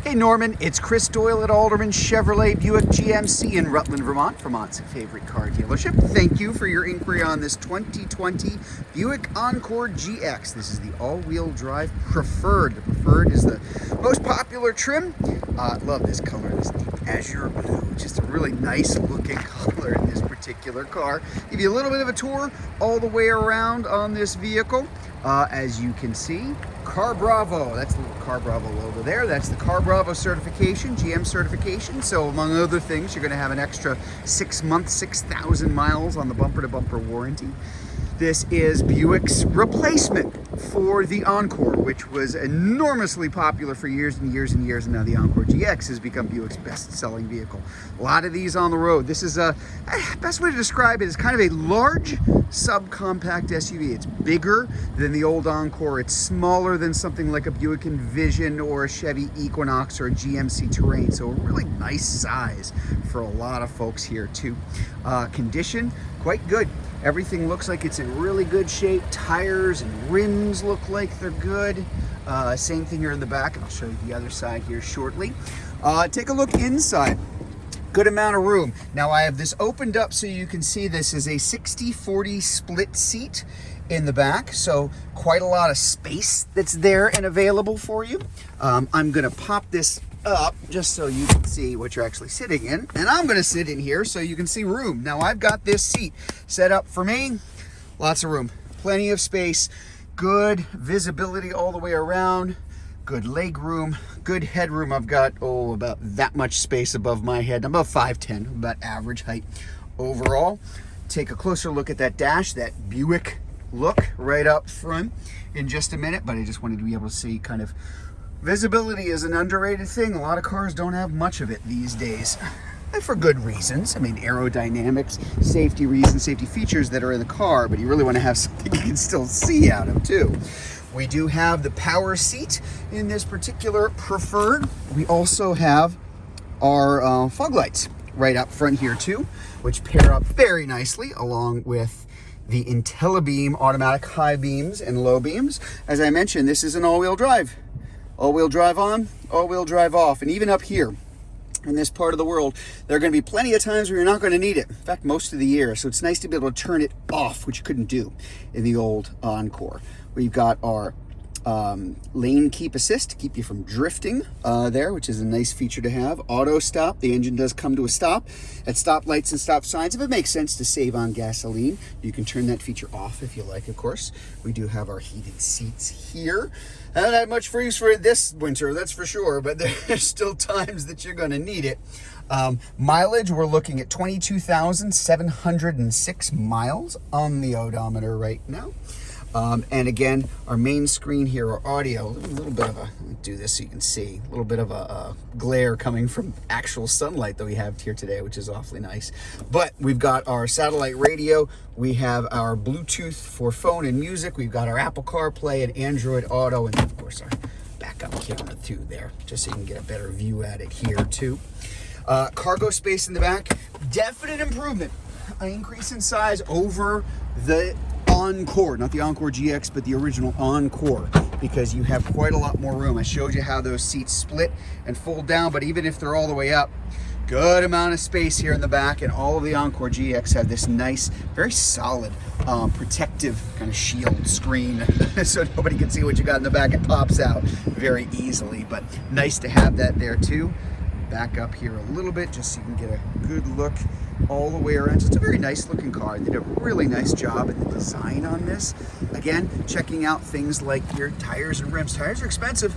Hey Norman, it's Chris Doyle at Alderman Chevrolet Buick GMC in Rutland, Vermont, Vermont's favorite car dealership. Thank you for your inquiry on this 2020 Buick Encore GX. This is the all-wheel drive Preferred. The Preferred is the most popular trim. I love this color, this deep azure blue. Just a really nice looking color in this particular car. Give you a little bit of a tour all the way around on this vehicle. As you can see, Car Bravo, that's the little Car Bravo logo there. That's the Car Bravo certification, GM certification. So among other things, you're gonna have an extra 6 months, 6,000 miles on the bumper-to-bumper warranty. This is Buick's replacement for the Encore, which was enormously popular for years and years and years, and now the Encore GX has become Buick's best-selling vehicle. A lot of these on the road. This is best way to describe it is kind of a large subcompact SUV. It's bigger than the old Encore. It's smaller than something like a Buick Envision or a Chevy Equinox or a GMC Terrain. So a really nice size for a lot of folks here too. Condition, quite good. Everything looks like it's in really good shape. Tires and rims look like they're good. Same thing here in the back, and I'll show you the other side here shortly. Take a look inside. Good amount of room. Now I have this opened up so you can see this is a 60-40 split seat in the back, so quite a lot of space that's there and available for you. I'm gonna pop this up just so you can see what you're actually sitting in, and I'm gonna sit in here so you can see room. Now I've got this seat set up for me. Lots of room, plenty of space, good visibility all the way around, good leg room, good headroom. I've got about that much space above my head. I'm about 5'10", about average height overall. Take a closer look at that dash, that Buick look right up front in just a minute, but I just wanted to be able to see kind of visibility is an underrated thing. A lot of cars don't have much of it these days, and for good reasons. I mean, aerodynamics, safety reasons, safety features that are in the car, but you really want to have something you can still see out of too. We do have the power seat in this particular Preferred. We also have our fog lights right up front here too, which pair up very nicely along with the IntelliBeam automatic high beams and low beams. As I mentioned, this is an all-wheel drive. All-wheel drive on, all-wheel drive off. And even up here in this part of the world, there are going to be plenty of times where you're not going to need it. In fact, most of the year. So it's nice to be able to turn it off, which you couldn't do in the old Encore. We've got our lane keep assist to keep you from drifting there, which is a nice feature to have. Auto stop, the engine does come to a stop at stoplights and stop signs. If it makes sense to save on gasoline, you can turn that feature off if you like, of course. We do have our heated seats here. Not that much for use for this winter, that's for sure, but there's still times that you're going to need it. Mileage, we're looking at 22,706 miles on the odometer right now. And again, our main screen here, our audio, a little bit of a, let me do this so you can see, a little bit of a glare coming from actual sunlight that we have here today, which is awfully nice. But we've got our satellite radio, we have our Bluetooth for phone and music, we've got our Apple CarPlay and Android Auto, and of course our backup camera too there, just so you can get a better view at it here too. Cargo space in the back, definite improvement, an increase in size over the Encore, not the Encore GX, but the original Encore, because you have quite a lot more room. I showed you how those seats split and fold down, but even if they're all the way up, good amount of space here in the back, and all of the Encore GX have this nice, very solid, protective kind of shield screen, so nobody can see what you got in the back. It pops out very easily, but nice to have that there too. Back up here a little bit just so you can get a good look all the way around. It's a very nice looking car. They did a really nice job in the design on this. Again, checking out things like your tires and rims. Tires are expensive,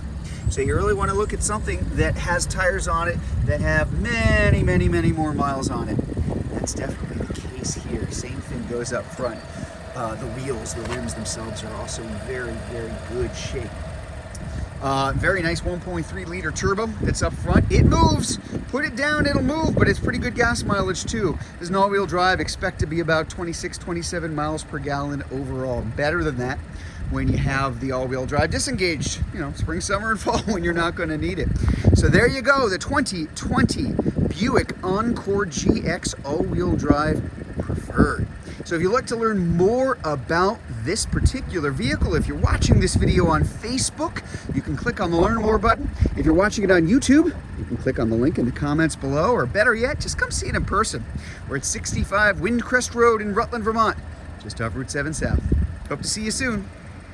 so you really want to look at something that has tires on it that have many, many, many more miles on it. That's definitely the case here. Same thing goes up front. The wheels, the rims themselves are also in very, very good shape. Very nice 1.3 liter turbo that's up front. It moves. Put it down, it'll move, but it's pretty good gas mileage too. This is an all-wheel drive. Expect to be about 26, 27 miles per gallon overall. Better than that when you have the all-wheel drive disengaged, you know, spring, summer, and fall when you're not going to need it. So there you go, the 2020 Buick Encore GX all-wheel drive Preferred. So if you'd like to learn more about this particular vehicle, if you're watching this video on Facebook, you can click on the Learn More button. If you're watching it on YouTube, you can click on the link in the comments below, or better yet, just come see it in person. We're at 65 Windcrest Road in Rutland, Vermont, just off Route 7 South. Hope to see you soon.